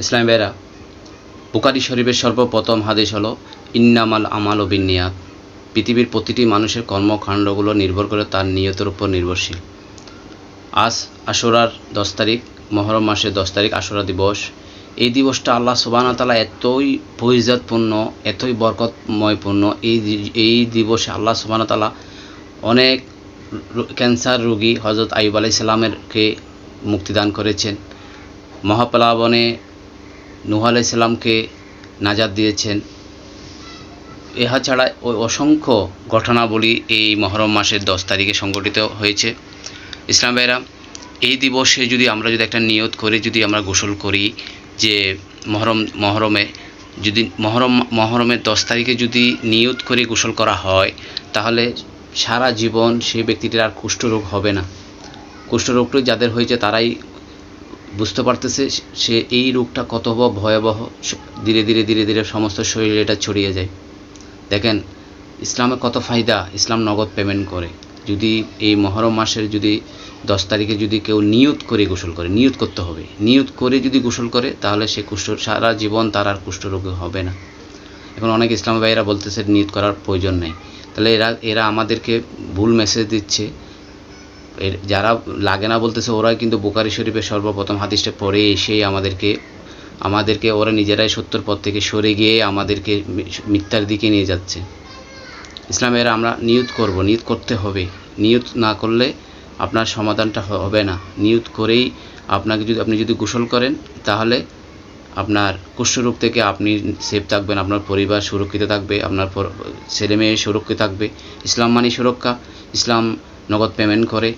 ইসলাম ভাইরা, বুখারী শরীফের সর্বপ্রথম হাদিস হলো ইন্নামাল আমালু বিন্নিয়াত। পৃথিবীর প্রতিটি মানুষের কর্মকাণ্ডগুলো নির্ভর করে তার নিয়তের উপর নির্ভরশীল। আজ আশুরার 10 তারিখ, মুহররম মাসের 10 তারিখ আশুরা দিবস। এই দিবসটা আল্লাহ সুবহানাহু ওয়া তাআলা এতই ফজিলতপূর্ণ, এতই বরকতময়পূর্ণ। এই দিবসে আল্লাহ সুবহানাহু ওয়া তাআলা অনেক ক্যান্সার রোগী হযরত আইয়ুব আলাইহিস সালামকে মুক্তিদান করেছেন। মহাপ্লাবনে নূহ আলাইহিস সালামকে নাজাত দিয়েছেন। ইহা ছাড়া অসংখ্য ঘটনাবলী এই মুহররম মাসের 10 তারিখে সংঘটিত হয়েছে। ইসলাম ভাইরা, এই দিবসে যদি আমরা একটা নিয়ত করে যদি আমরা গোসল করি যে মুহররমের 10 তারিখে যদি নিয়ত করে গোসল করা হয়, তাহলে সারা জীবন সেই ব্যক্তিটির আর কুষ্ঠরোগ হবে না। কুষ্ঠরোগটি যাদের হয়েছে তারাই বুঝতে পারতেছে সে এই রোগটা কত ভয়াবহ। ধীরে ধীরে ধীরে ধীরে সমস্ত শরীরে এটা ছড়িয়ে যায়। দেখেন ইসলামে কত ফায়দা। ইসলাম নগদ পেমেন্ট করে। যদি এই মুহররম মাসের যদি 10 তারিখে যদি কেউ নিয়ত করে গোসল করে, নিয়ত করতে হবে, নিয়ত করে যদি গোসল করে তাহলে সে সারা জীবন তার আর কুষ্ঠরোগ হবে না। এখন অনেক ইসলাম ভাইয়েরা বলতেছে নিয়ত করার প্রয়োজন নেই। তাহলে এরা আমাদেরকে ভুল মেসেজ দিচ্ছে। যারা লাগে না বলতেছে ওরাই কিন্তু বুখারী শরীফের সর্বপ্রথম হাদিসটা পড়ে এসেই আমাদেরকে ওরা নিজেরাই সত্যর পথ থেকে সরে গিয়ে আমাদেরকে মিথ্যার দিকে নিয়ে যাচ্ছে। ইসলামের আমরা নিয়ত করব, নিয়ত করতে হবে। নিয়ত না করলে আপনার সমাধানটা হবে না। নিয়ত করেই আপনি যদি গোসল করেন তাহলে আপনার কুষ্ঠরোগ থেকে আপনি সেফ থাকবেন, আপনার পরিবার সুরক্ষিত থাকবে, আপনার ছেলে মেয়ে সুরক্ষিত থাকবে। ইসলাম মানি সুরক্ষা। ইসলাম নগদ পেমেন্ট করে।